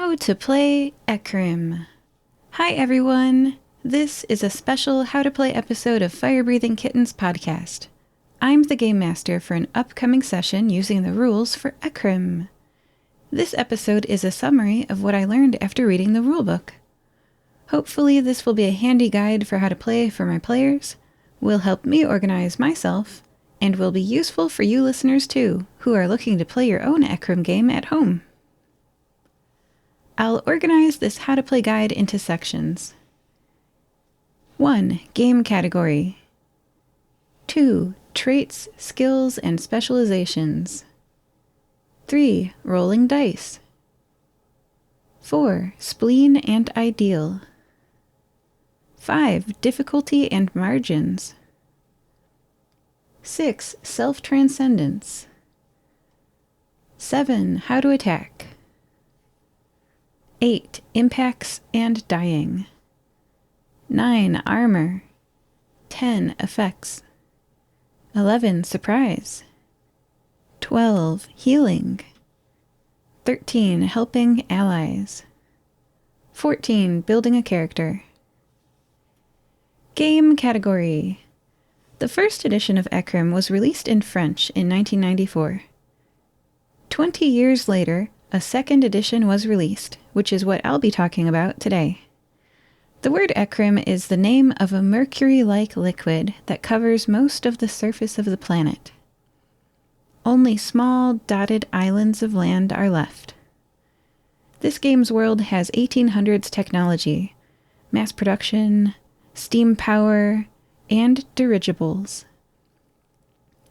How to Play Ecryme. Hi everyone! This is a special How to Play episode of Fire Breathing Kittens podcast. I'm the Game Master for an upcoming session using the rules for Ecryme. This episode is a summary of what I learned after reading the rulebook. Hopefully this will be a handy guide for how to play for my players, will help me organize myself, and will be useful for you listeners too, who are looking to play your own Ecryme game at home. I'll organize this how to play guide into sections. 1. Game category. 2. Traits, skills, and specializations. 3. Rolling dice. 4. Spleen and ideal. 5. Difficulty and margins. 6. Self-transcendence. 7. How to attack. 8. Impacts and dying. 9. Armor. 10. Effects. 11. Surprise. 12. Healing. 13. Helping allies. 14. Building a character. Game category. The first edition of Ecryme was released in French in 1994. 20 years later, a second edition was released, which is what I'll be talking about today. The word Ecryme is the name of a mercury-like liquid that covers most of the surface of the planet. Only small, dotted islands of land are left. This game's world has 1800s technology, mass production, steam power, and dirigibles.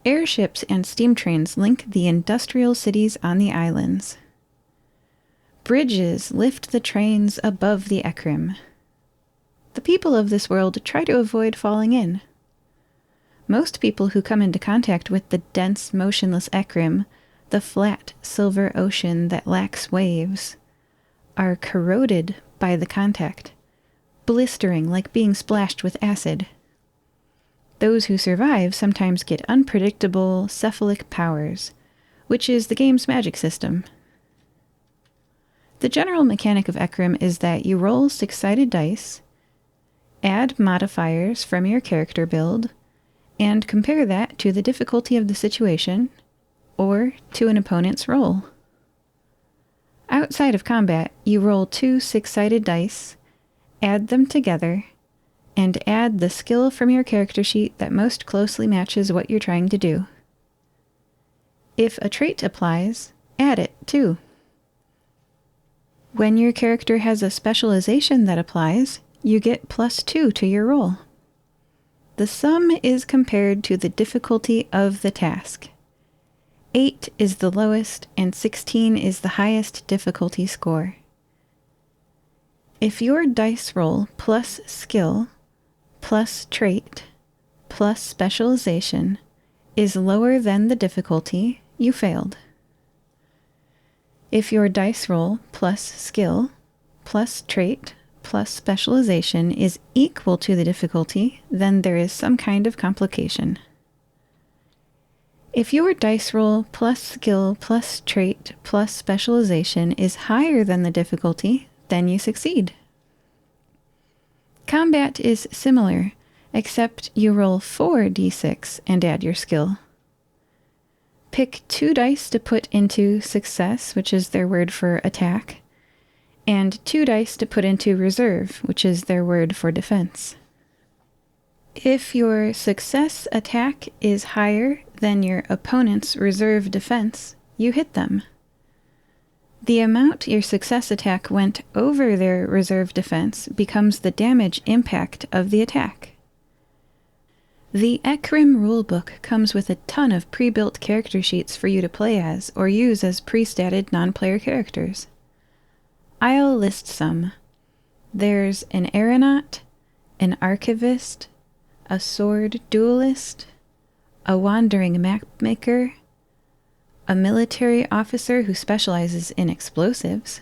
Airships and steam trains link the industrial cities on the islands. Bridges lift the trains above the Ecryme. The people of this world try to avoid falling in. Most people who come into contact with the dense, motionless Ecryme, the flat, silver ocean that lacks waves, are corroded by the contact, blistering like being splashed with acid. Those who survive sometimes get unpredictable, cephalic powers, which is the game's magic system. The general mechanic of Ecryme is that you roll 6-sided dice, add modifiers from your character build, and compare that to the difficulty of the situation, or to an opponent's roll. Outside of combat, you roll 2 6-sided dice, add them together, and add the skill from your character sheet that most closely matches what you're trying to do. If a trait applies, add it too. When your character has a specialization that applies, you get +2 to your roll. The sum is compared to the difficulty of the task. 8 is the lowest and 16 is the highest difficulty score. If your dice roll plus skill, plus trait, plus specialization is lower than the difficulty, you failed. If your dice roll plus skill, plus trait, plus specialization is equal to the difficulty, then there is some kind of complication. If your dice roll plus skill, plus trait, plus specialization is higher than the difficulty, then you succeed. Combat is similar, except you roll 4d6 and add your skill. Pick 2 dice to put into success, which is their word for attack, and 2 dice to put into reserve, which is their word for defense. If your success attack is higher than your opponent's reserve defense, you hit them. The amount your success attack went over their reserve defense becomes the damage impact of the attack. The Ecryme rulebook comes with a ton of pre-built character sheets for you to play as or use as pre-statted non-player characters. I'll list some. There's an aeronaut, an archivist, a sword duelist, a wandering mapmaker, a military officer who specializes in explosives,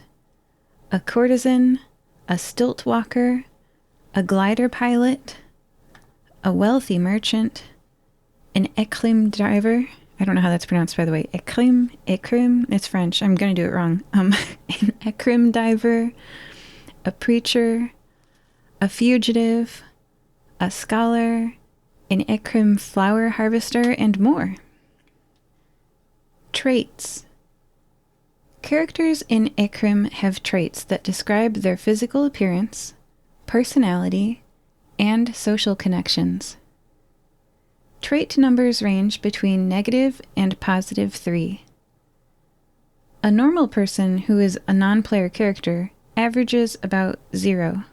a courtesan, a stilt walker, a glider pilot, a wealthy merchant, an Ecryme driver, I don't know how that's pronounced, by the way. Ecryme, it's French. I'm going to do it wrong. An ecryme diver, a preacher, a fugitive, a scholar, an ecryme flower harvester, and more. Traits. Characters in Ecryme have traits that describe their physical appearance, personality, and social connections. Trait numbers range between negative and positive 3. A normal person who is a non-player character averages about 0.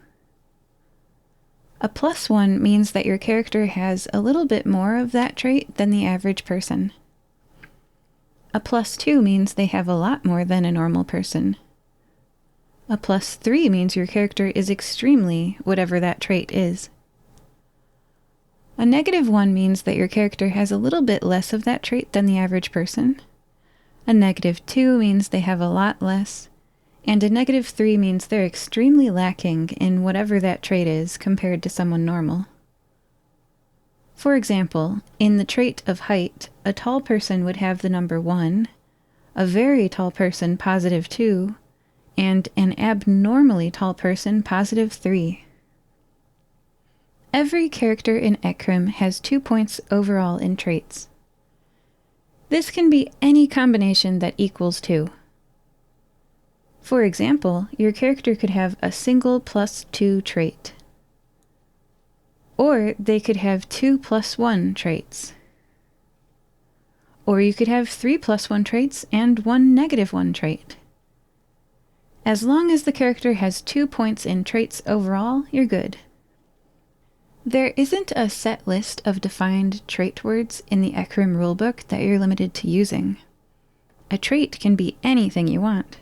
A +1 means that your character has a little bit more of that trait than the average person. A +2 means they have a lot more than a normal person. A +3 means your character is extremely whatever that trait is. A -1 means that your character has a little bit less of that trait than the average person. A -2 means they have a lot less. And a -3 means they're extremely lacking in whatever that trait is compared to someone normal. For example, in the trait of height, a tall person would have the number 1, a very tall person +2, and an abnormally tall person +3. Every character in Ecryme has 2 points overall in traits. This can be any combination that equals 2. For example, your character could have a single +2 trait. Or they could have 2 +1 traits. Or you could have 3 +1 traits and 1 -1 trait. As long as the character has 2 points in traits overall, you're good. There isn't a set list of defined trait words in the Ecryme rulebook that you're limited to using. A trait can be anything you want.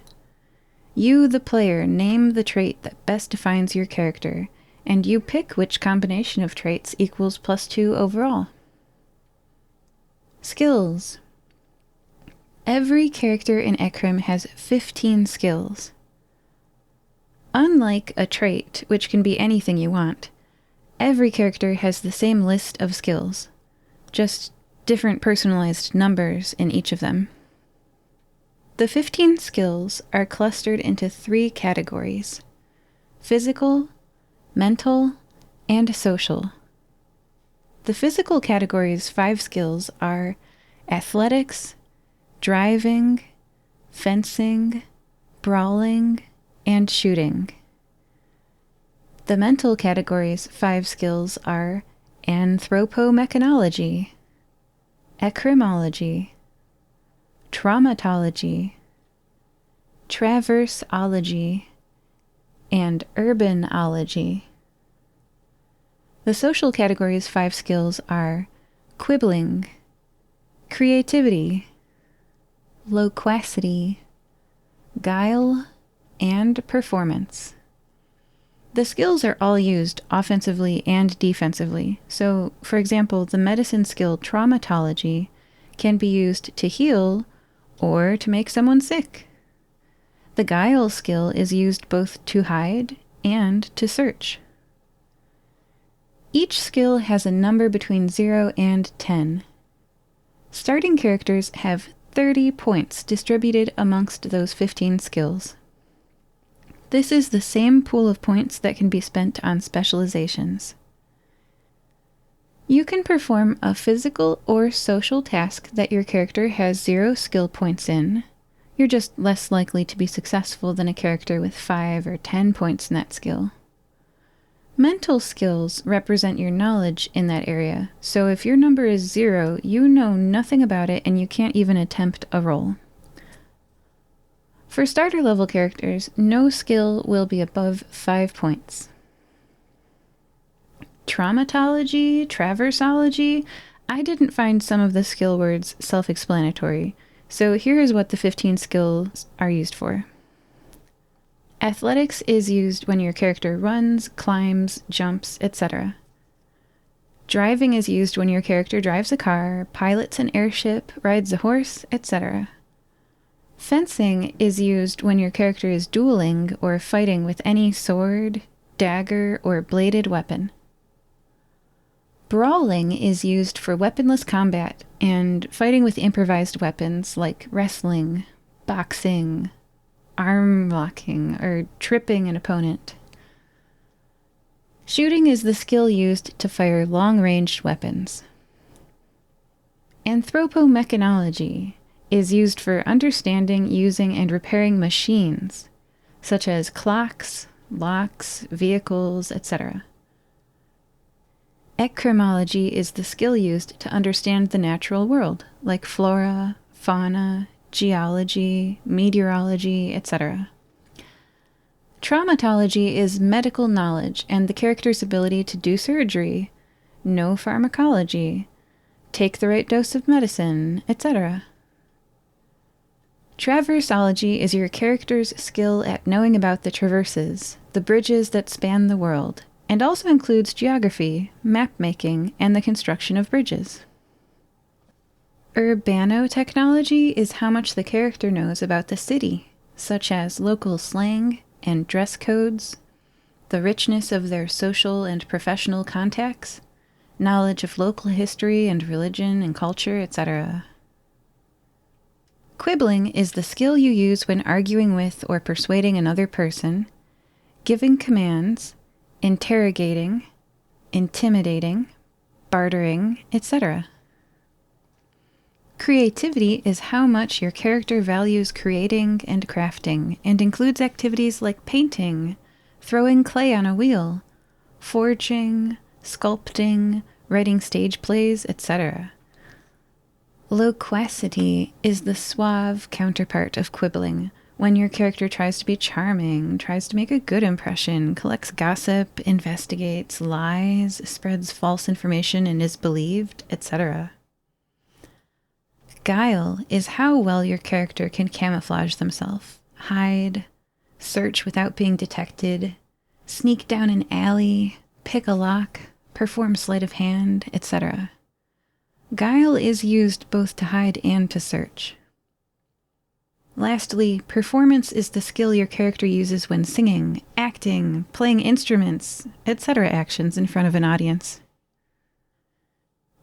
You, the player, name the trait that best defines your character, and you pick which combination of traits equals +2 overall. Skills. Every character in Ecryme has 15 skills. Unlike a trait, which can be anything you want, every character has the same list of skills, just different personalized numbers in each of them. The 15 skills are clustered into 3 categories: physical, mental, and social. The physical category's 5 skills are athletics, driving, fencing, brawling, and shooting. The mental category's 5 skills are anthropomechanology, ecrymology, traumatology, traverseology, and urbanology. The social category's 5 skills are quibbling, creativity, loquacity, guile, and performance. The skills are all used offensively and defensively. So, for example, the medicine skill traumatology can be used to heal or to make someone sick. The guile skill is used both to hide and to search. Each skill has a number between 0 and 10. Starting characters have 30 points distributed amongst those 15 skills. This is the same pool of points that can be spent on specializations. You can perform a physical or social task that your character has 0 skill points in. You're just less likely to be successful than a character with 5 or 10 points in that skill. Mental skills represent your knowledge in that area, so if your number is 0, you know nothing about it and you can't even attempt a roll. For starter level characters, no skill will be above 5 points. Traumatology, traversology, I didn't find some of the skill words self-explanatory, so here is what the 15 skills are used for. Athletics is used when your character runs, climbs, jumps, etc. Driving is used when your character drives a car, pilots an airship, rides a horse, etc. Fencing is used when your character is dueling or fighting with any sword, dagger, or bladed weapon. Brawling is used for weaponless combat and fighting with improvised weapons like wrestling, boxing, arm locking, or tripping an opponent. Shooting is the skill used to fire long-ranged weapons. Anthropomechanology is used for understanding, using, and repairing machines, such as clocks, locks, vehicles, etc. Ecrymology is the skill used to understand the natural world, like flora, fauna, geology, meteorology, etc. Traumatology is medical knowledge and the character's ability to do surgery, know pharmacology, take the right dose of medicine, etc. Traversology is your character's skill at knowing about the traverses, the bridges that span the world, and also includes geography, map-making, and the construction of bridges. Urbanotechnology is how much the character knows about the city, such as local slang and dress codes, the richness of their social and professional contacts, knowledge of local history and religion and culture, etc. Quibbling is the skill you use when arguing with or persuading another person, giving commands, interrogating, intimidating, bartering, etc. Creativity is how much your character values creating and crafting, and includes activities like painting, throwing clay on a wheel, forging, sculpting, writing stage plays, etc. Loquacity is the suave counterpart of quibbling, when your character tries to be charming, tries to make a good impression, collects gossip, investigates, lies, spreads false information and is believed, etc. Guile is how well your character can camouflage themselves, hide, search without being detected, sneak down an alley, pick a lock, perform sleight of hand, etc. Guile is used both to hide and to search. Lastly, performance is the skill your character uses when singing, acting, playing instruments, etc. actions in front of an audience.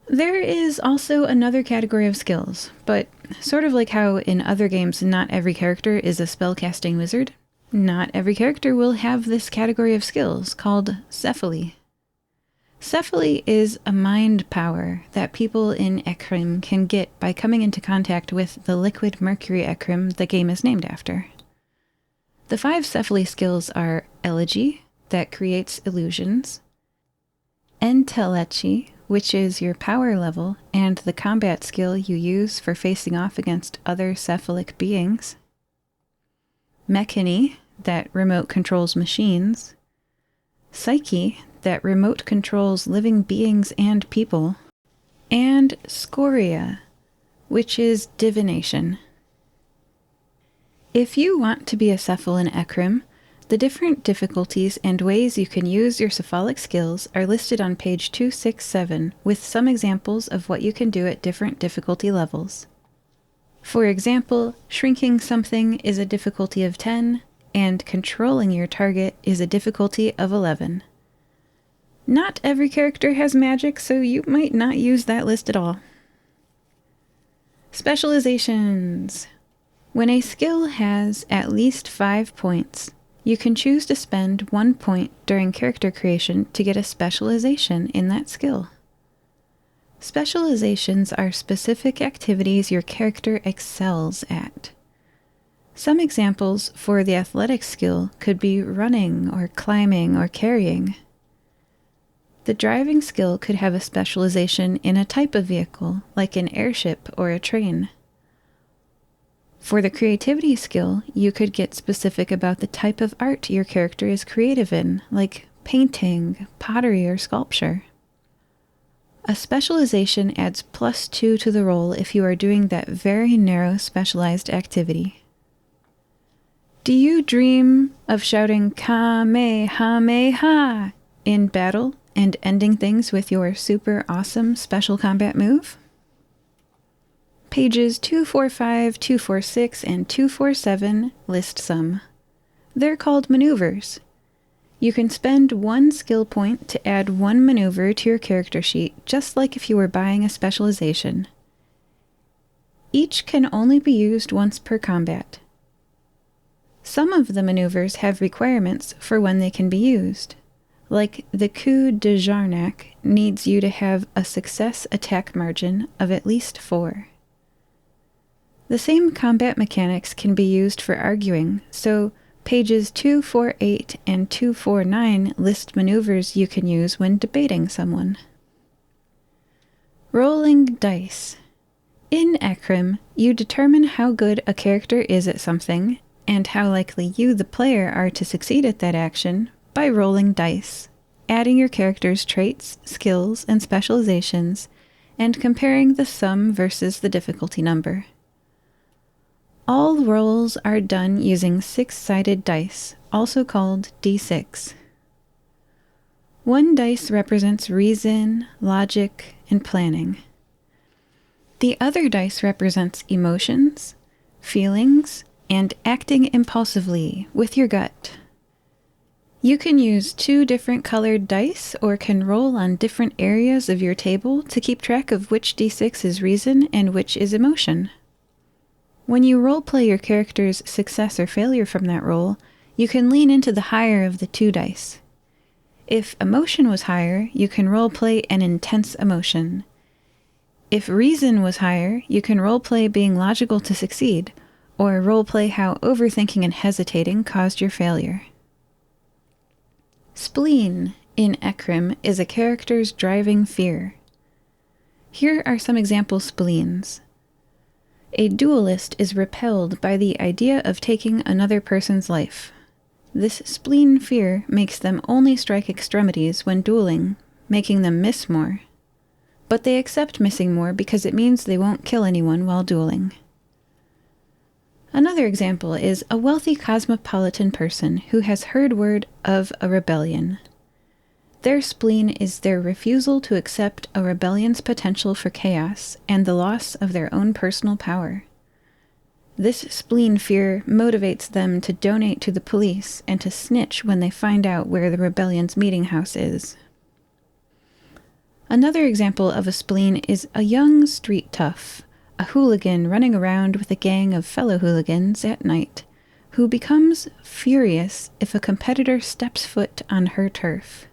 There is also another category of skills, but sort of like how in other games not every character is a spellcasting wizard, not every character will have this category of skills called cephaly. Cephaly is a mind power that people in Ecryme can get by coming into contact with the liquid mercury Ecryme the game is named after. The 5 cephaly skills are Elegy, that creates illusions, Entelechi, which is your power level and the combat skill you use for facing off against other cephalic beings, Mechany, that remote controls machines, Psyche, that remote controls living beings and people, and Scoria, which is divination. If you want to be a cephal in Ecryme, the different difficulties and ways you can use your cephalic skills are listed on page 267 with some examples of what you can do at different difficulty levels. For example, shrinking something is a difficulty of 10, and controlling your target is a difficulty of 11. Not every character has magic, so you might not use that list at all. Specializations. When a skill has at least 5 points, you can choose to spend 1 point during character creation to get a specialization in that skill. Specializations are specific activities your character excels at. Some examples for the athletic skill could be running or climbing or carrying. The driving skill could have a specialization in a type of vehicle, like an airship or a train. For the creativity skill, you could get specific about the type of art your character is creative in, like painting, pottery, or sculpture. A specialization adds +2 to the roll if you are doing that very narrow specialized activity. Do you dream of shouting Kamehameha in battle and ending things with your super awesome special combat move? Pages 245, 246, and 247 list some. They're called maneuvers. You can spend 1 skill point to add 1 maneuver to your character sheet, just like if you were buying a specialization. Each can only be used once per combat. Some of the maneuvers have requirements for when they can be used, like the coup de Jarnac needs you to have a success attack margin of at least 4. The same combat mechanics can be used for arguing, so pages 248 and 249 list maneuvers you can use when debating someone. Rolling dice. In Ecryme, you determine how good a character is at something, and how likely you, the player, are to succeed at that action by rolling dice, adding your character's traits, skills, and specializations, and comparing the sum versus the difficulty number. All rolls are done using 6-sided dice, also called D6. 1 dice represents reason, logic, and planning. The other dice represents emotions, feelings, and acting impulsively with your gut. You can use 2 different colored dice or can roll on different areas of your table to keep track of which D6 is reason and which is emotion. When you roleplay your character's success or failure from that roll, you can lean into the higher of the 2 dice. If emotion was higher, you can roleplay an intense emotion. If reason was higher, you can roleplay being logical to succeed, or roleplay how overthinking and hesitating caused your failure. Spleen in Ecryme is a character's driving fear. Here are some example spleens. A duelist is repelled by the idea of taking another person's life. This spleen fear makes them only strike extremities when dueling, making them miss more. But they accept missing more because it means they won't kill anyone while dueling. Another example is a wealthy cosmopolitan person who has heard word of a rebellion. Their spleen is their refusal to accept a rebellion's potential for chaos and the loss of their own personal power. This spleen fear motivates them to donate to the police and to snitch when they find out where the rebellion's meeting house is. Another example of a spleen is a young street tough, a hooligan running around with a gang of fellow hooligans at night, who becomes furious if a competitor steps foot on her turf.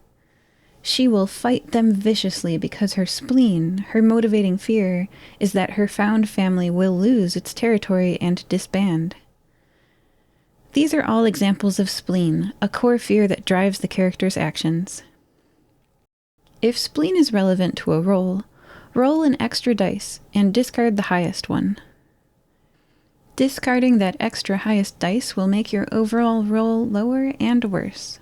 She will fight them viciously because her spleen, her motivating fear, is that her found family will lose its territory and disband. These are all examples of spleen, a core fear that drives the character's actions. If spleen is relevant to a roll, roll an extra dice and discard the highest one. Discarding that extra highest dice will make your overall roll lower and worse.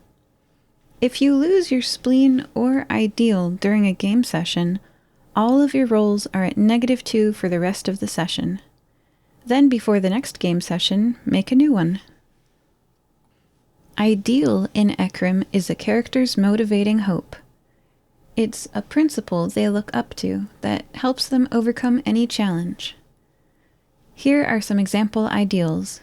If you lose your spleen or ideal during a game session, all of your rolls are at -2 for the rest of the session. Then before the next game session, make a new one. Ideal in Ecryme is a character's motivating hope. It's a principle they look up to that helps them overcome any challenge. Here are some example ideals.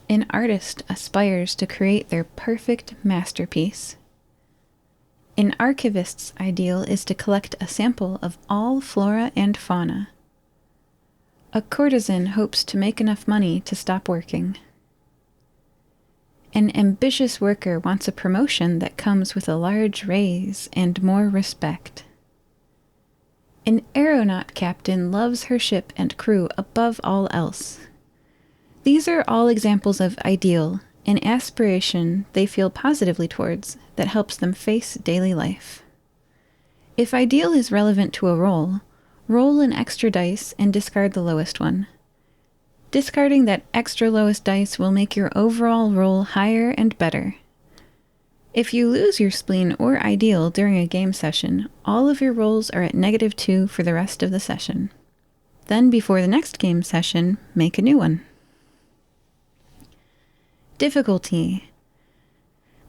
An artist aspires to create their perfect masterpiece. An archivist's ideal is to collect a sample of all flora and fauna. A courtesan hopes to make enough money to stop working. An ambitious worker wants a promotion that comes with a large raise and more respect. An aeronaut captain loves her ship and crew above all else. These are all examples of ideal, an aspiration they feel positively towards that helps them face daily life. If ideal is relevant to a roll, roll an extra dice and discard the lowest one. Discarding that extra lowest dice will make your overall roll higher and better. If you lose your spleen or ideal during a game session, all of your rolls are at -2 for the rest of the session. Then before the next game session, make a new one. Difficulty.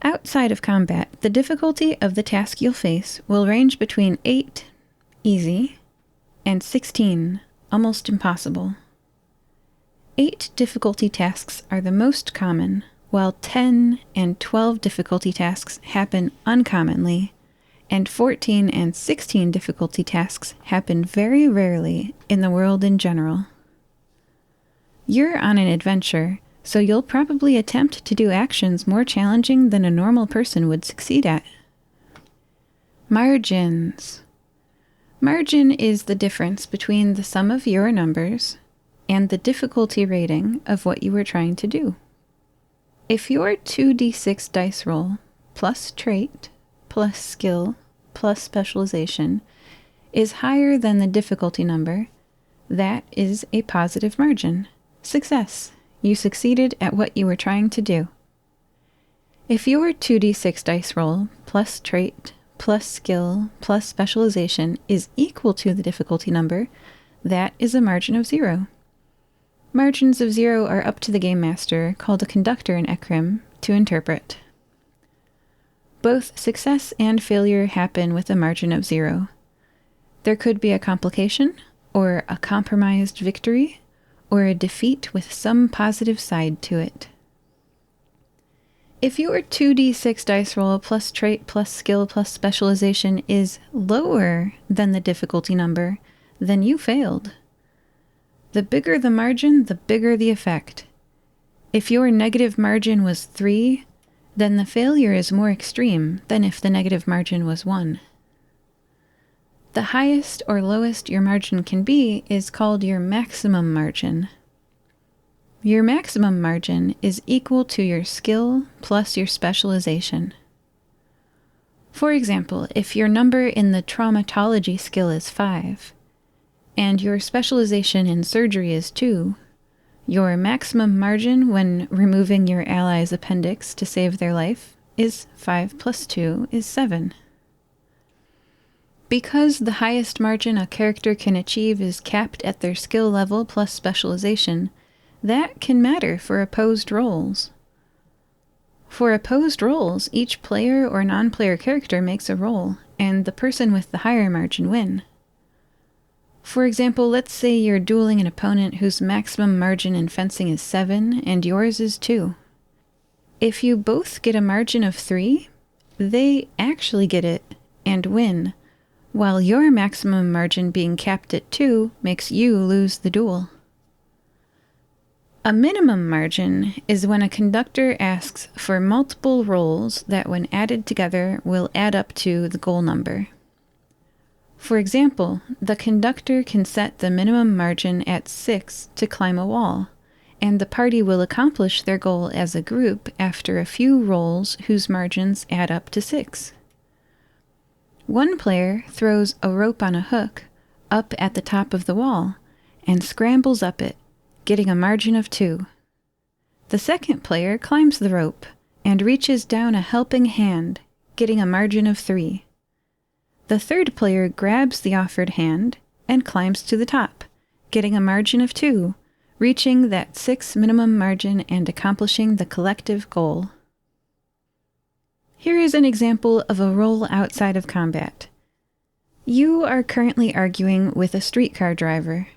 Outside of combat, the difficulty of the task you'll face will range between 8, easy, and 16, almost impossible. 8 difficulty tasks are the most common, while 10 and 12 difficulty tasks happen uncommonly, and 14 and 16 difficulty tasks happen very rarely in the world in general. You're on an adventure, so you'll probably attempt to do actions more challenging than a normal person would succeed at. Margins. Margin is the difference between the sum of your numbers and the difficulty rating of what you were trying to do. If your 2d6 dice roll plus trait plus skill plus specialization is higher than the difficulty number, that is a positive margin. Success. You succeeded at what you were trying to do. If your 2d6 dice roll plus trait plus skill plus specialization is equal to the difficulty number, that is a margin of 0. Margins of 0 are up to the game master, called a conductor in Ecryme, to interpret. Both success and failure happen with a margin of 0. There could be a complication, or a compromised victory, or a defeat with some positive side to it. If your 2d6 dice roll plus trait plus skill plus specialization is lower than the difficulty number, then you failed. The bigger the margin, the bigger the effect. If your negative margin was 3, then the failure is more extreme than if the negative margin was 1. The highest or lowest your margin can be is called your maximum margin. Your maximum margin is equal to your skill plus your specialization. For example, if your number in the traumatology skill is 5, and your specialization in surgery is 2, your maximum margin when removing your ally's appendix to save their life is 5 plus 2 is 7. Because the highest margin a character can achieve is capped at their skill level plus specialization, that can matter for opposed rolls. For opposed rolls, each player or non-player character makes a roll, and the person with the higher margin win. For example, let's say you're dueling an opponent whose maximum margin in fencing is 7 and yours is 2. If you both get a margin of 3, they actually get it and win, while your maximum margin being capped at 2 makes you lose the duel. A minimum margin is when a conductor asks for multiple rolls that when added together will add up to the goal number. For example, the conductor can set the minimum margin at 6 to climb a wall, and the party will accomplish their goal as a group after a few rolls whose margins add up to 6. One player throws a rope on a hook up at the top of the wall and scrambles up it, getting a margin of 2. The second player climbs the rope and reaches down a helping hand, getting a margin of 3. The third player grabs the offered hand and climbs to the top, getting a margin of 2, reaching that 6 minimum margin and accomplishing the collective goal. Here is an example of a roll outside of combat. You are currently arguing with a streetcar driver.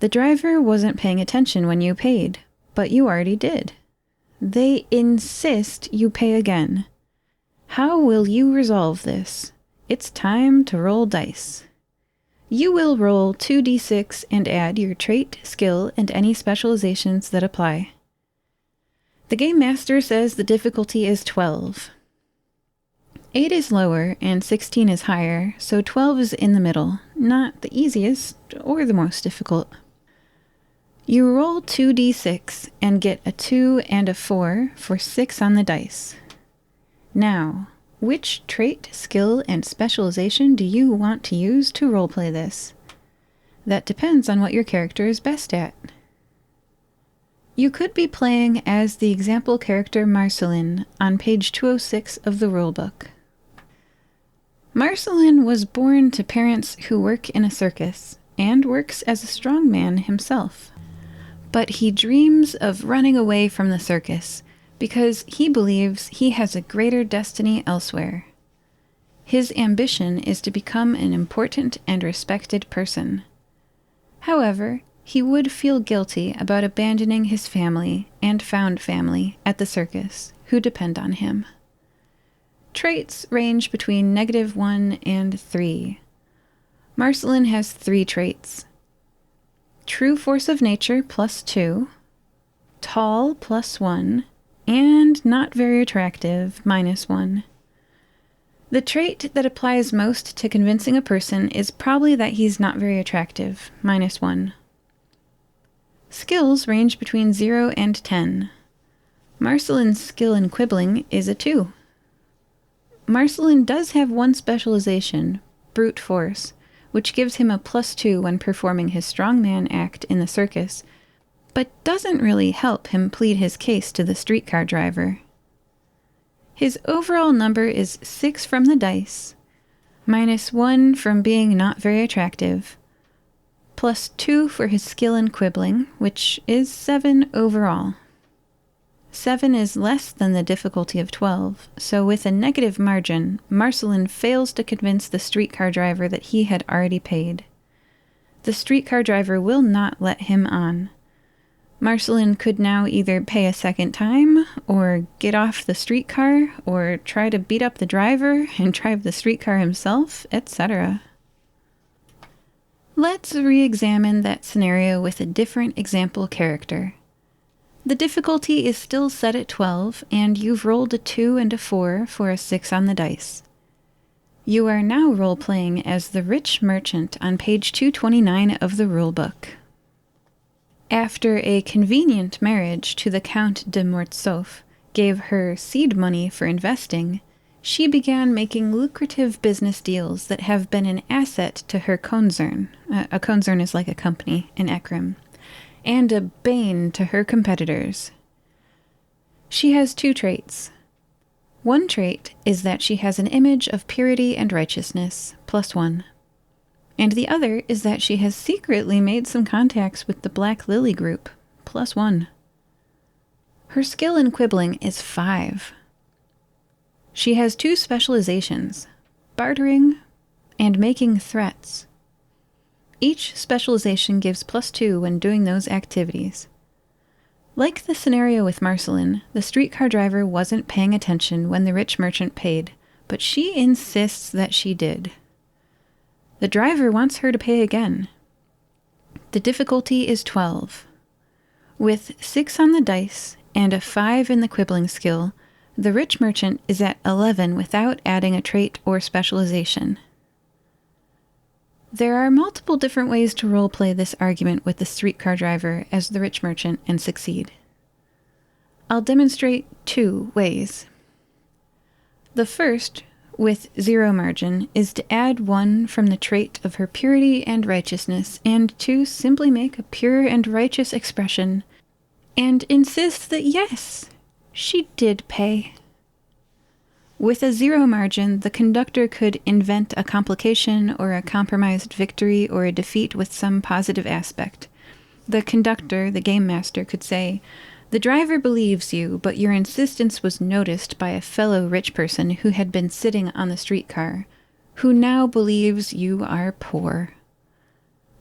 The driver wasn't paying attention when you paid, but you already did. They insist you pay again. How will you resolve this? It's time to roll dice. You will roll 2d6 and add your trait, skill, and any specializations that apply. The Game Master says the difficulty is 12. 8 is lower and 16 is higher, so 12 is in the middle, not the easiest or the most difficult. You roll 2d6 and get a 2 and a 4 for 6 on the dice. Now, which trait, skill, and specialization do you want to use to roleplay this? That depends on what your character is best at. You could be playing as the example character Marceline on page 206 of the rulebook. Marceline was born to parents who work in a circus and works as a strongman himself. But he dreams of running away from the circus because he believes he has a greater destiny elsewhere. His ambition is to become an important and respected person. However, he would feel guilty about abandoning his family and found family at the circus, who depend on him. Traits range between -1 and 3. Marcelin has 3 traits. True force of nature +2, tall +1, and not very attractive -1. The trait that applies most to convincing a person is probably that he's not very attractive, -1. Skills range between 0 and 10. Marcelin's skill in quibbling is a 2. Marcelin does have one specialization, brute force, which gives him a +2 when performing his strongman act in the circus, but doesn't really help him plead his case to the streetcar driver. His overall number is 6 from the dice, -1 from being not very attractive, +2 for his skill in quibbling, which is 7 overall. 7 is less than the difficulty of 12, so with a negative margin, Marcelin fails to convince the streetcar driver that he had already paid. The streetcar driver will not let him on. Marcelin could now either pay a second time, or get off the streetcar, or try to beat up the driver and drive the streetcar himself, etc. Let's re-examine that scenario with a different example character. The difficulty is still set at 12, and you've rolled a 2 and a 4 for a 6 on the dice. You are now role-playing as the rich merchant on page 229 of the rulebook. After a convenient marriage to the Count de Mortsauf gave her seed money for investing, she began making lucrative business deals that have been an asset to her Konzern. A Konzern is like a company in Ecryme, and a bane to her competitors. She has 2 traits. One trait is that she has an image of purity and righteousness, +1. And the other is that she has secretly made some contacts with the Black Lily group, +1. Her skill in quibbling is 5. She has 2 specializations, bartering and making threats. Each specialization gives +2 when doing those activities. Like the scenario with Marcelin, the streetcar driver wasn't paying attention when the rich merchant paid, but she insists that she did. The driver wants her to pay again. The difficulty is 12. With 6 on the dice and a 5 in the quibbling skill, the rich merchant is at 11 without adding a trait or specialization. There are multiple different ways to roleplay this argument with the streetcar driver as the rich merchant and succeed. I'll demonstrate 2 ways. The first, with 0 margin, is to add 1 from the trait of her purity and righteousness, and to simply make a pure and righteous expression, and insist that yes, she did pay. With a 0 margin, the conductor could invent a complication or a compromised victory or a defeat with some positive aspect. The conductor, the game master, could say, "The driver believes you, but your insistence was noticed by a fellow rich person who had been sitting on the streetcar, who now believes you are poor."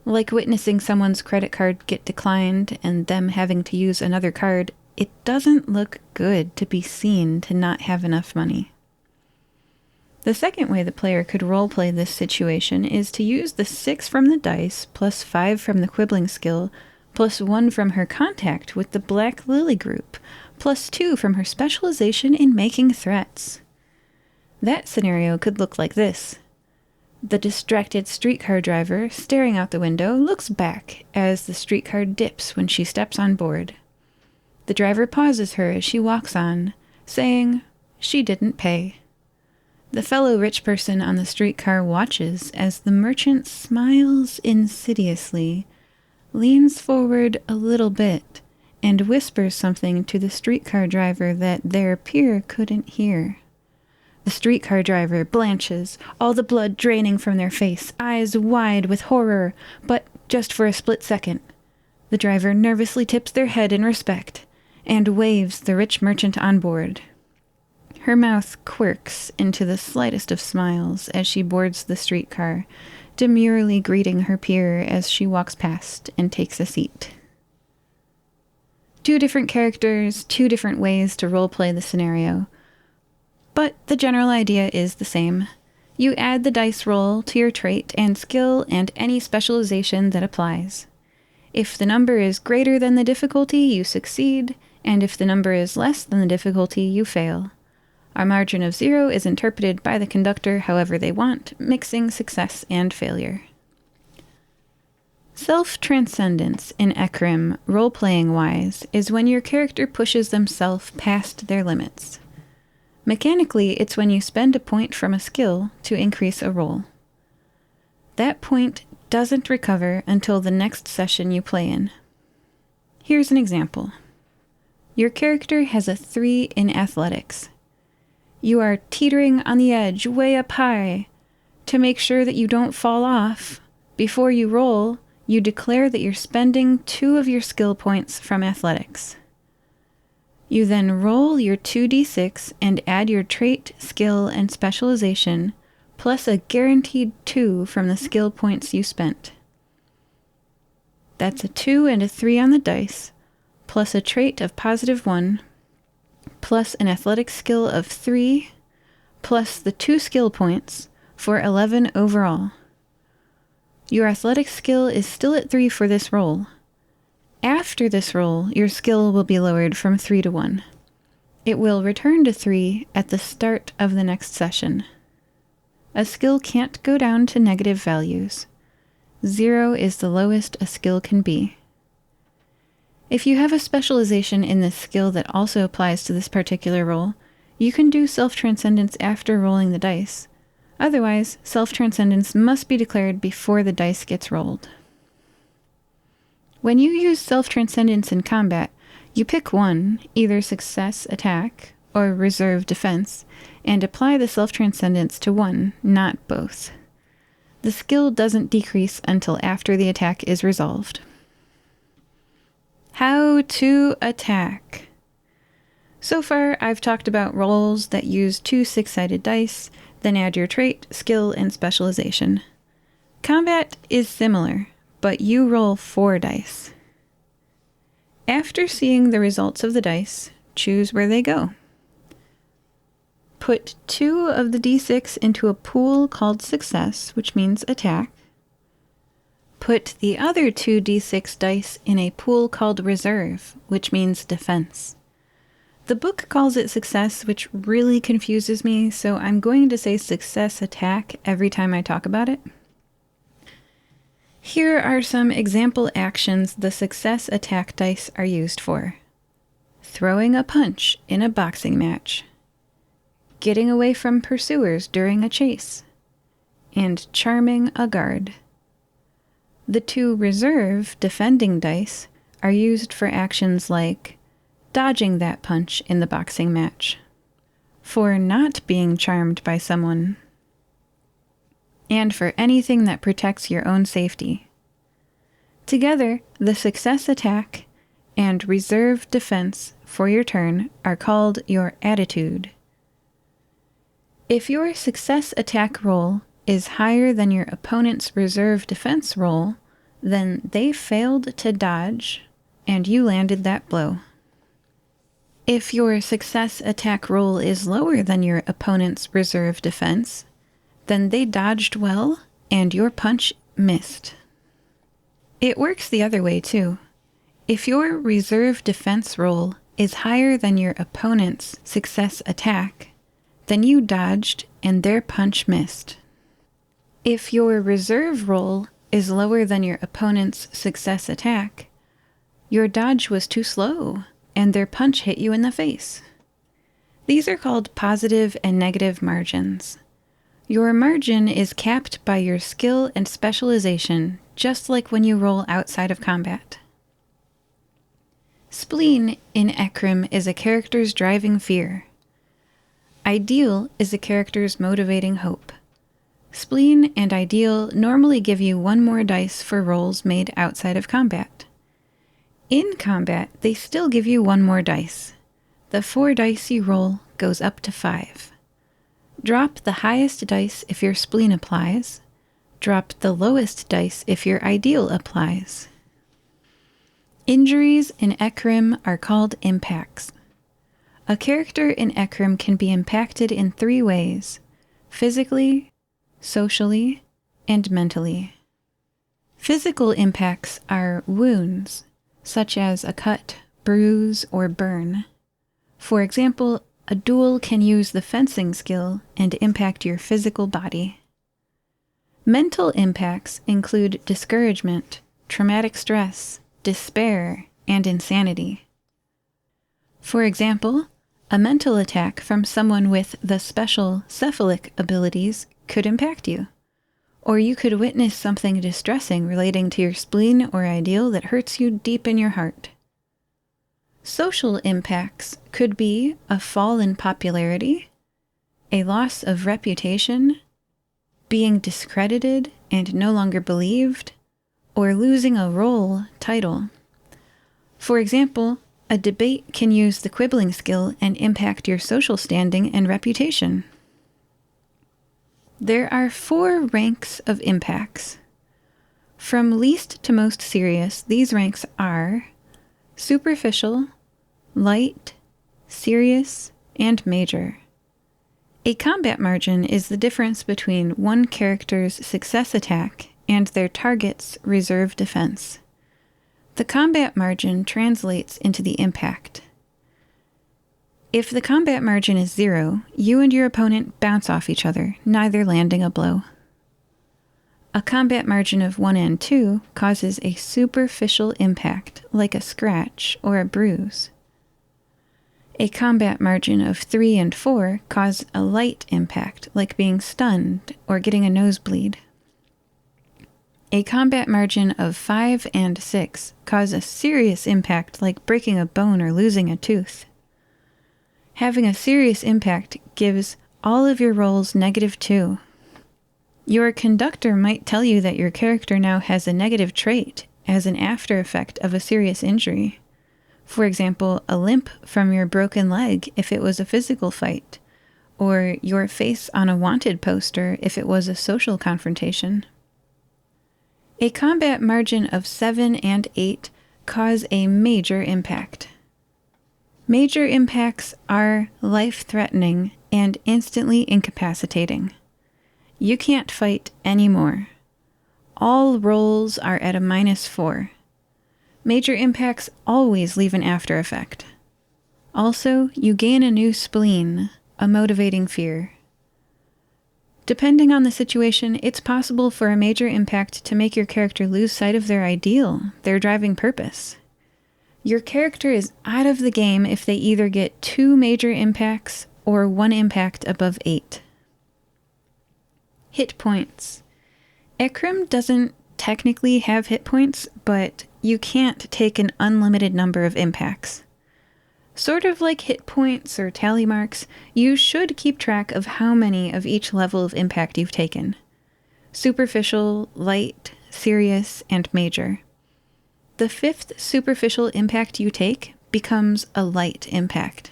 Like witnessing someone's credit card get declined and them having to use another card, it doesn't look good to be seen to not have enough money. The second way the player could roleplay this situation is to use the 6 from the dice, plus 5 from the quibbling skill, plus 1 from her contact with the Black Lily group, plus 2 from her specialization in making threats. That scenario could look like this. The distracted streetcar driver, staring out the window, looks back as the streetcar dips when she steps on board. The driver pauses her as she walks on, saying, "She didn't pay." The fellow rich person on the streetcar watches as the merchant smiles insidiously, leans forward a little bit, and whispers something to the streetcar driver that their peer couldn't hear. The streetcar driver blanches, all the blood draining from their face, eyes wide with horror, but just for a split second. The driver nervously tips their head in respect and waves the rich merchant on board. Her mouth quirks into the slightest of smiles as she boards the streetcar, demurely greeting her peer as she walks past and takes a seat. 2 different characters, 2 different ways to roleplay the scenario, but the general idea is the same. You add the dice roll to your trait and skill and any specialization that applies. If the number is greater than the difficulty, you succeed, and if the number is less than the difficulty, you fail. Our margin of 0 is interpreted by the conductor however they want, mixing success and failure. Self-transcendence in Ecryme, role-playing-wise, is when your character pushes themselves past their limits. Mechanically, it's when you spend a point from a skill to increase a roll. That point doesn't recover until the next session you play in. Here's an example. Your character has a 3 in athletics. You are teetering on the edge way up high. To make sure that you don't fall off, before you roll, you declare that you're spending 2 of your skill points from athletics. You then roll your 2d6 and add your trait, skill, and specialization, plus a guaranteed 2 from the skill points you spent. That's a 2 and a 3 on the dice, plus a trait of +1, plus an athletic skill of 3, plus the 2 skill points, for 11 overall. Your athletic skill is still at 3 for this roll. After this roll, your skill will be lowered from 3 to 1. It will return to 3 at the start of the next session. A skill can't go down to negative values. 0 is the lowest a skill can be. If you have a specialization in this skill that also applies to this particular roll, you can do self-transcendence after rolling the dice. Otherwise, self-transcendence must be declared before the dice gets rolled. When you use self-transcendence in combat, you pick one, either success attack or reserve defense, and apply the self-transcendence to one, not both. The skill doesn't decrease until after the attack is resolved. How to attack. So far, I've talked about rolls that use 2 6-sided dice, then add your trait, skill, and specialization. Combat is similar, but you roll 4 dice. After seeing the results of the dice, choose where they go. Put 2 of the d6 into a pool called success, which means attack. Put the other 2 d6 dice in a pool called reserve, which means defense. The book calls it success, which really confuses me, so I'm going to say success attack every time I talk about it. Here are some example actions the success attack dice are used for. Throwing a punch in a boxing match, getting away from pursuers during a chase, and charming a guard. The 2 reserve defending dice are used for actions like dodging that punch in the boxing match, for not being charmed by someone, and for anything that protects your own safety. Together, the success attack and reserve defense for your turn are called your attitude. If your success attack roll is higher than your opponent's reserve defense roll, then they failed to dodge, and you landed that blow. If your success attack roll is lower than your opponent's reserve defense, then they dodged well, and your punch missed. It works the other way, too. If your reserve defense roll is higher than your opponent's success attack, then you dodged, and their punch missed. If your reserve roll is lower than your opponent's success attack, your dodge was too slow, and their punch hit you in the face. These are called positive and negative margins. Your margin is capped by your skill and specialization, just like when you roll outside of combat. Spleen in Ecryme is a character's driving fear. Ideal is a character's motivating hope. Spleen and Ideal normally give you 1 more dice for rolls made outside of combat. In combat, they still give you 1 more dice. The 4 dice you roll goes up to 5. Drop the highest dice if your spleen applies, Drop the lowest dice if your ideal applies. Injuries in Ecryme are called impacts. A character in Ecryme can be impacted in 3 ways: physically, socially, and mentally. Physical impacts are wounds, such as a cut, bruise, or burn. For example, a duel can use the fencing skill and impact your physical body. Mental impacts include discouragement, traumatic stress, despair, and insanity. For example, a mental attack from someone with the special cephalic abilities could impact you, or you could witness something distressing relating to your spleen or ideal that hurts you deep in your heart. Social impacts could be a fall in popularity, a loss of reputation, being discredited and no longer believed, or losing a role title. For example, a debate can use the quibbling skill and impact your social standing and reputation. There are 4 ranks of impacts. From least to most serious, these ranks are superficial, light, serious, and major. A combat margin is the difference between one character's success attack and their target's reserve defense. The combat margin translates into the impact. If the combat margin is 0, you and your opponent bounce off each other, neither landing a blow. A combat margin of 1 and 2 causes a superficial impact, like a scratch or a bruise. A combat margin of 3 and 4 cause a light impact, like being stunned or getting a nosebleed. A combat margin of 5 and 6 cause a serious impact, like breaking a bone or losing a tooth. Having a serious impact gives all of your rolls -2. Your conductor might tell you that your character now has a negative trait as an after effect of a serious injury. For example, a limp from your broken leg if it was a physical fight, or your face on a wanted poster if it was a social confrontation. A combat margin of 7 and 8 cause a major impact. Major impacts are life-threatening and instantly incapacitating. You can't fight anymore. All rolls are at a -4. Major impacts always leave an after effect. Also, you gain a new spleen, a motivating fear. Depending on the situation, it's possible for a major impact to make your character lose sight of their ideal, their driving purpose. Your character is out of the game if they either get 2 major impacts or 1 impact above 8. Hit points. Ecryme doesn't technically have hit points, but you can't take an unlimited number of impacts. Sort of like hit points or tally marks, you should keep track of how many of each level of impact you've taken. Superficial, light, serious, and major. The 5th superficial impact you take becomes a light impact.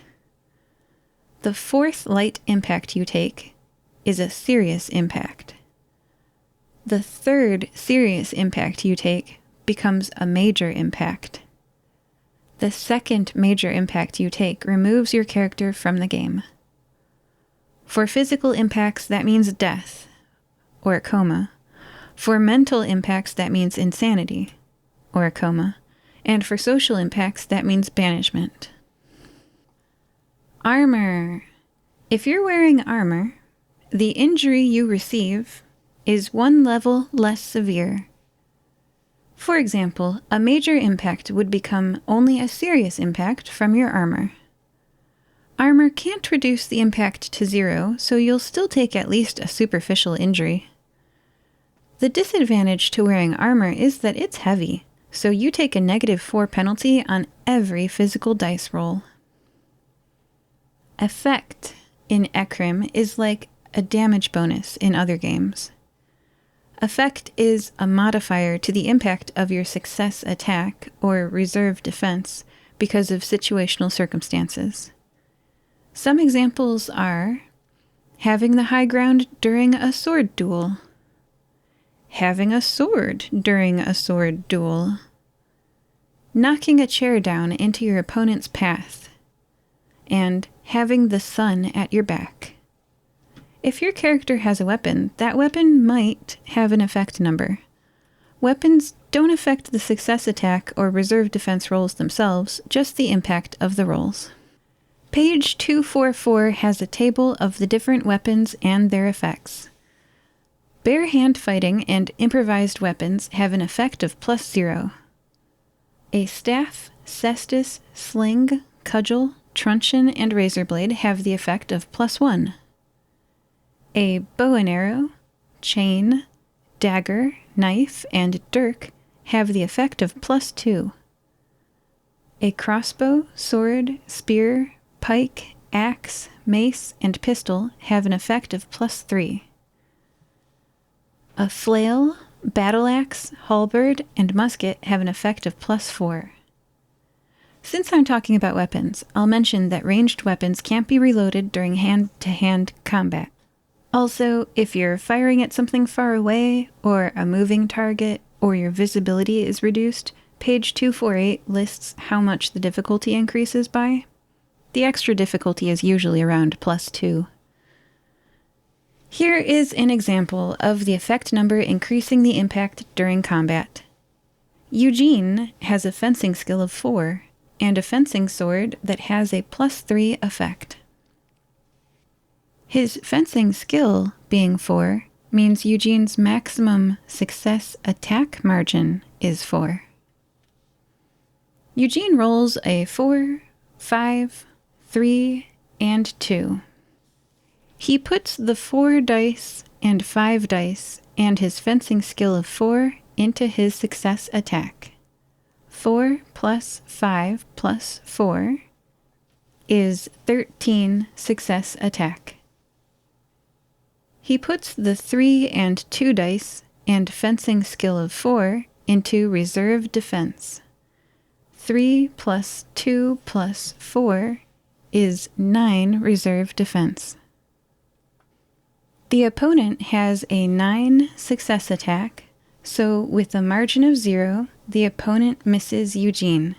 The 4th light impact you take is a serious impact. The 3rd serious impact you take becomes a major impact. The 2nd major impact you take removes your character from the game. For physical impacts, that means death, or a coma. For mental impacts, that means insanity, or a coma. And for social impacts, that means banishment. Armor. If you're wearing armor, the injury you receive is 1 level less severe. For example, a major impact would become only a serious impact from your armor. Armor can't reduce the impact to 0, so you'll still take at least a superficial injury. The disadvantage to wearing armor is that it's heavy, so you take a -4 penalty on every physical dice roll. Effect in Ecryme is like a damage bonus in other games. Effect is a modifier to the impact of your success attack or reserve defense because of situational circumstances. Some examples are having the high ground during a sword duel, having a sword during a sword duel, knocking a chair down into your opponent's path, and having the sun at your back. If your character has a weapon, that weapon might have an effect number. Weapons don't affect the success attack or reserve defense rolls themselves, just the impact of the rolls. Page 244 has a table of the different weapons and their effects. Bare hand fighting and improvised weapons have an effect of +0. A staff, cestus, sling, cudgel, truncheon, and razor blade have the effect of +1. A bow and arrow, chain, dagger, knife, and dirk have the effect of +2. A crossbow, sword, spear, pike, axe, mace, and pistol have an effect of +3. A flail, battle axe, halberd, and musket have an effect of +4. Since I'm talking about weapons, I'll mention that ranged weapons can't be reloaded during hand-to-hand combat. Also, if you're firing at something far away, or a moving target, or your visibility is reduced, page 248 lists how much the difficulty increases by. The extra difficulty is usually around +2. Here is an example of the effect number increasing the impact during combat. Eugene has a fencing skill of 4, and a fencing sword that has a +3 effect. His fencing skill being 4 means Eugene's maximum success attack margin is 4. Eugene rolls a 4, 5, 3, and 2. He puts the 4 dice and 5 dice and his fencing skill of 4 into his success attack. 4 plus 5 plus 4 is 13 success attack. He puts the 3 and 2 dice and fencing skill of 4 into reserve defense. 3 plus 2 plus 4 is 9 reserve defense. The opponent has a 9 success attack, so with a margin of 0, the opponent misses Eugene.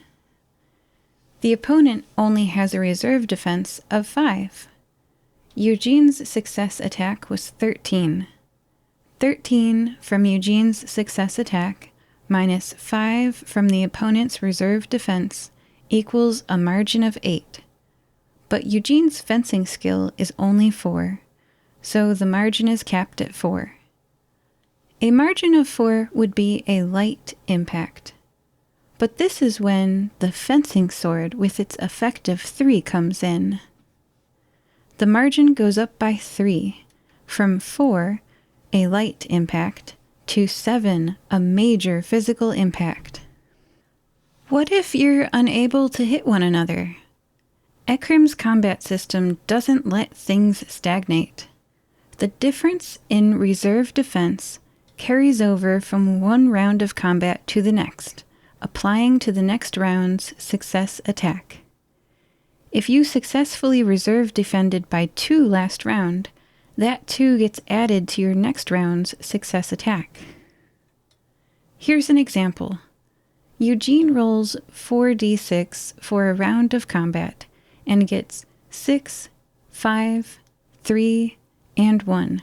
The opponent only has a reserve defense of 5. Eugene's success attack was 13. 13 from Eugene's success attack minus 5 from the opponent's reserve defense equals a margin of 8. But Eugene's fencing skill is only 4, so the margin is capped at 4. A margin of 4 would be a light impact. But this is when the fencing sword with its effect of 3 comes in. The margin goes up by 3, from 4, a light impact, to 7, a major physical impact. What if you're unable to hit one another? Ecryme's combat system doesn't let things stagnate. The difference in reserve defense carries over from one round of combat to the next, applying to the next round's success attack. If you successfully reserve defended by 2 last round, that 2 gets added to your next round's success attack. Here's an example. Eugene rolls 4d6 for a round of combat and gets 6, 5, 3, and 1.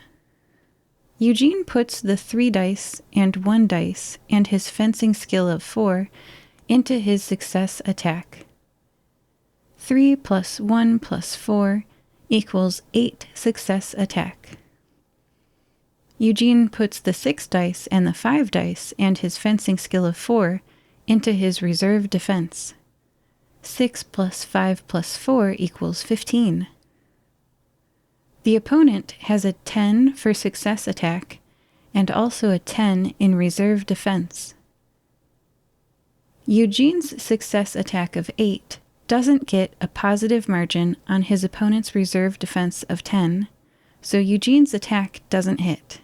Eugene puts the 3 dice and 1 dice and his fencing skill of 4 into his success attack. 3 plus 1 plus 4 equals 8 success attack. Eugene puts the 6 dice and the 5 dice and his fencing skill of 4 into his reserve defense. 6 plus 5 plus 4 equals 15. The opponent has a 10 for success attack and also a 10 in reserve defense. Eugene's success attack of 8 doesn't get a positive margin on his opponent's reserve defense of 10, so Eugene's attack doesn't hit.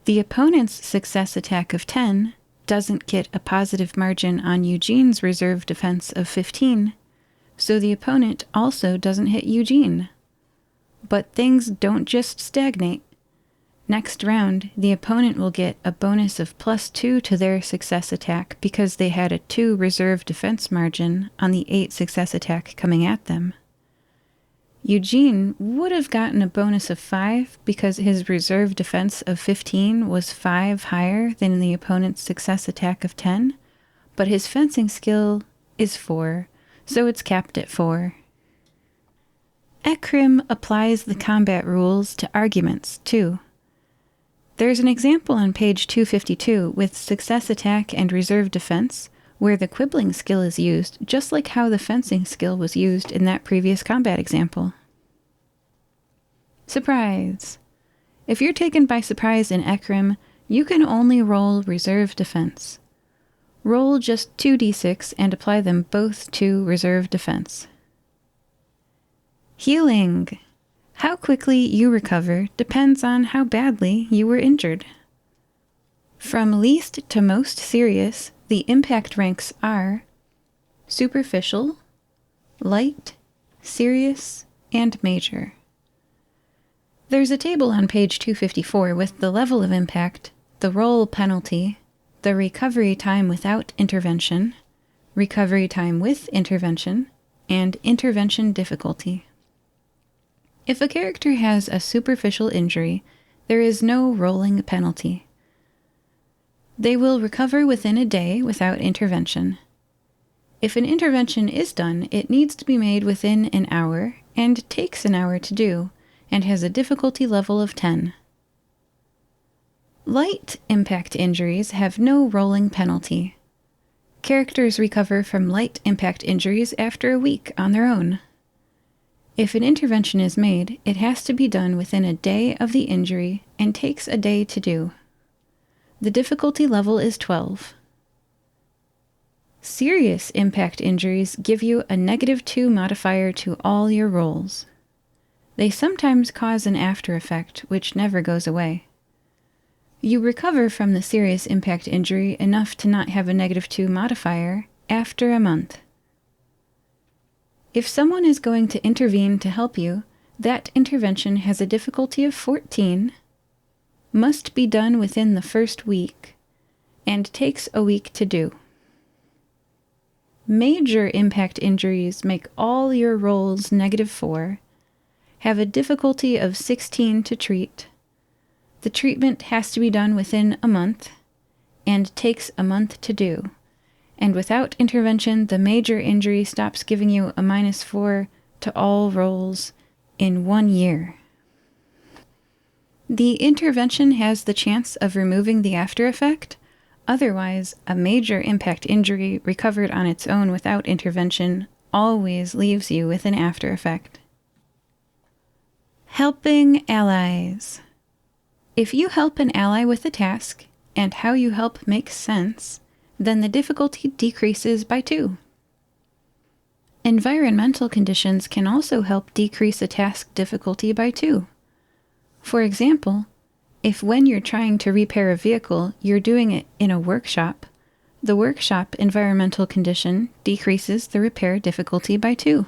The opponent's success attack of 10 doesn't get a positive margin on Eugene's reserve defense of 15, so the opponent also doesn't hit Eugene. But things don't just stagnate. Next round, the opponent will get a bonus of +2 to their success attack because they had a 2 reserve defense margin on the 8 success attack coming at them. Eugene would have gotten a bonus of 5 because his reserve defense of 15 was 5 higher than the opponent's success attack of 10, but his fencing skill is 4, so it's capped at 4. Ecryme applies the combat rules to arguments, too. There's an example on page 252 with success attack and reserve defense, where the quibbling skill is used just like how the fencing skill was used in that previous combat example. Surprise! If you're taken by surprise in Ecryme, you can only roll reserve defense. Roll just 2d6 and apply them both to reserve defense. Healing. How quickly you recover depends on how badly you were injured. From least to most serious, the impact ranks are superficial, light, serious, and major. There's a table on page 254 with the level of impact, the roll penalty, the recovery time without intervention, recovery time with intervention, and intervention difficulty. If a character has a superficial injury, there is no rolling penalty. They will recover within a day without intervention. If an intervention is done, it needs to be made within an hour and takes an hour to do, and has a difficulty level of 10. Light impact injuries have no rolling penalty. Characters recover from light impact injuries after a week on their own. If an intervention is made, it has to be done within a day of the injury and takes a day to do. The difficulty level is 12. Serious impact injuries give you a -2 modifier to all your rolls. They sometimes cause an after effect, which never goes away. You recover from the serious impact injury enough to not have a -2 modifier after a month. If someone is going to intervene to help you, that intervention has a difficulty of 14, must be done within the first week, and takes a week to do. Major impact injuries make all your rolls -4, have a difficulty of 16 to treat. The treatment has to be done within a month, and takes a month to do. And without intervention, the major injury stops giving you a -4 to all rolls in 1 year. The intervention has the chance of removing the after effect. Otherwise, a major impact injury recovered on its own without intervention always leaves you with an after effect. Helping allies. If you help an ally with a task, and how you help makes sense, then the difficulty decreases by 2. Environmental conditions can also help decrease a task difficulty by 2. For example, if when you're trying to repair a vehicle, you're doing it in a workshop, the workshop environmental condition decreases the repair difficulty by 2.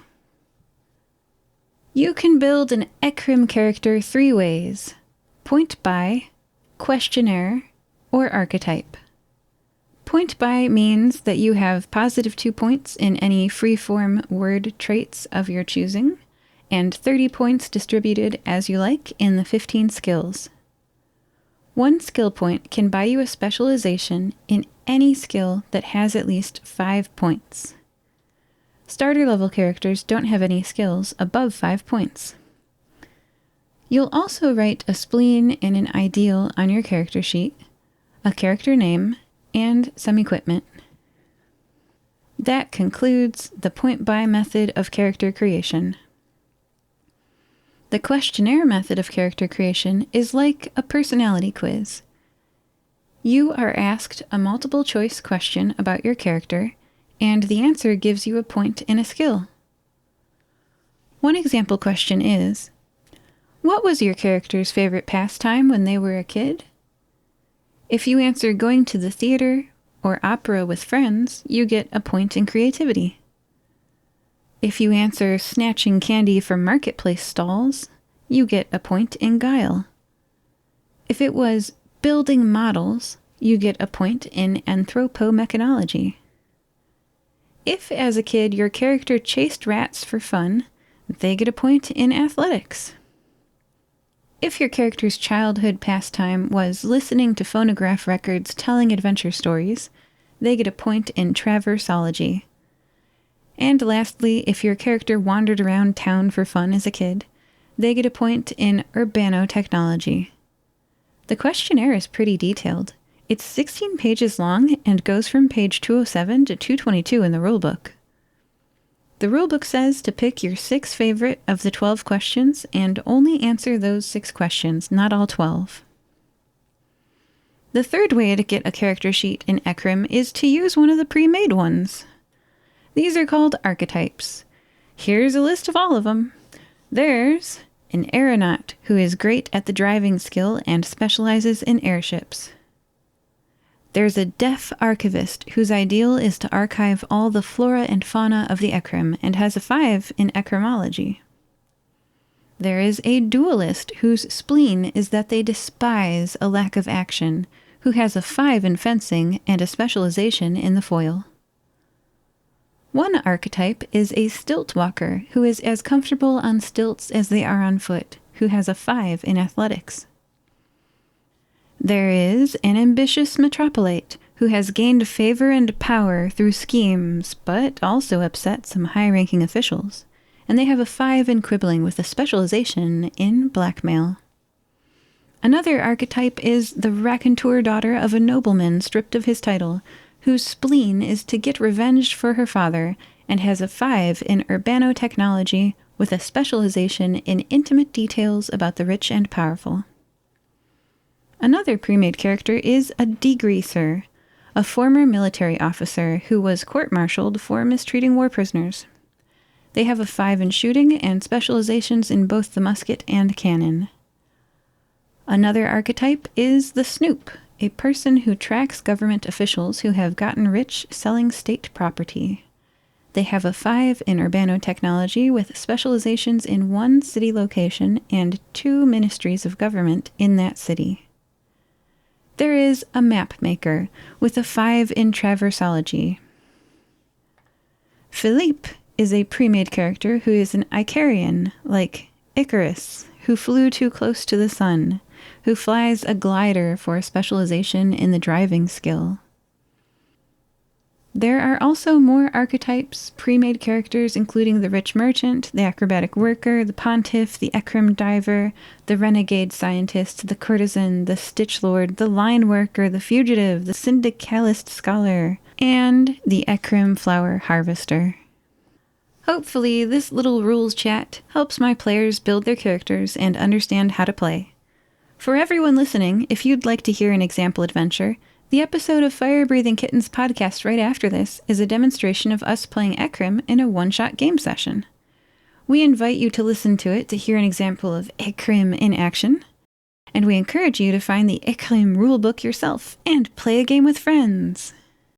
You can build an Ecryme character 3 ways: point by, questionnaire, or archetype. Point by means that you have +2 points in any free-form word traits of your choosing, and 30 points distributed as you like in the 15 skills. 1 skill point can buy you a specialization in any skill that has at least 5 points. Starter level characters don't have any skills above 5 points. You'll also write a spleen and an ideal on your character sheet, a character name, and some equipment. That concludes the point-by method of character creation. The questionnaire method of character creation is like a personality quiz. You are asked a multiple-choice question about your character, and the answer gives you a point in a skill. One example question is, what was your character's favorite pastime when they were a kid? If you answer going to the theater or opera with friends, you get a point in creativity. If you answer snatching candy from marketplace stalls, you get a point in guile. If it was building models, you get a point in anthropomechanology. If, as a kid, your character chased rats for fun, they get a point in athletics. If your character's childhood pastime was listening to phonograph records telling adventure stories, they get a point in traversology. And lastly, if your character wandered around town for fun as a kid, they get a point in urbanotechnology. The questionnaire is pretty detailed. It's 16 pages long and goes from page 207 to 222 in the rulebook. The rulebook says to pick your 6 favorite of the 12 questions and only answer those 6 questions, not all 12. The third way to get a character sheet in Ecryme is to use one of the pre-made ones. These are called archetypes. Here's a list of all of them. There's an aeronaut who is great at the driving skill and specializes in airships. There's a deaf archivist whose ideal is to archive all the flora and fauna of the Ecryme and has a 5 in ecrymology. There is a duelist whose spleen is that they despise a lack of action, who has a 5 in fencing and a specialization in the foil. One archetype is a stilt walker who is as comfortable on stilts as they are on foot, who has a 5 in athletics. There is an ambitious metropolite who has gained favor and power through schemes, but also upset some high-ranking officials, and they have a 5 in quibbling with a specialization in blackmail. Another archetype is the raconteur daughter of a nobleman stripped of his title, whose spleen is to get revenge for her father, and has a 5 in urbanotechnology with a specialization in intimate details about the rich and powerful. Another pre-made character is a degreaser, a former military officer who was court-martialed for mistreating war prisoners. They have a 5 in shooting and specializations in both the musket and cannon. Another archetype is the snoop, a person who tracks government officials who have gotten rich selling state property. They have a 5 in urbanotechnology with specializations in 1 city location and 2 ministries of government in that city. There is a map maker with a 5 in traversology. Philippe is a pre-made character who is an Icarian, like Icarus, who flew too close to the sun, who flies a glider for a specialization in the driving skill. There are also more archetypes, pre-made characters including the rich merchant, the acrobatic worker, the pontiff, the Ecryme diver, the renegade scientist, the courtesan, the stitch lord, the line worker, the fugitive, the syndicalist scholar, and the Ecryme flower harvester. Hopefully this little rules chat helps my players build their characters and understand how to play. For everyone listening, if you'd like to hear an example adventure, the episode of Fire Breathing Kittens podcast right after this is a demonstration of us playing Ecryme in a one-shot game session. We invite you to listen to it to hear an example of Ecryme in action, and we encourage you to find the Ecryme rulebook yourself and play a game with friends.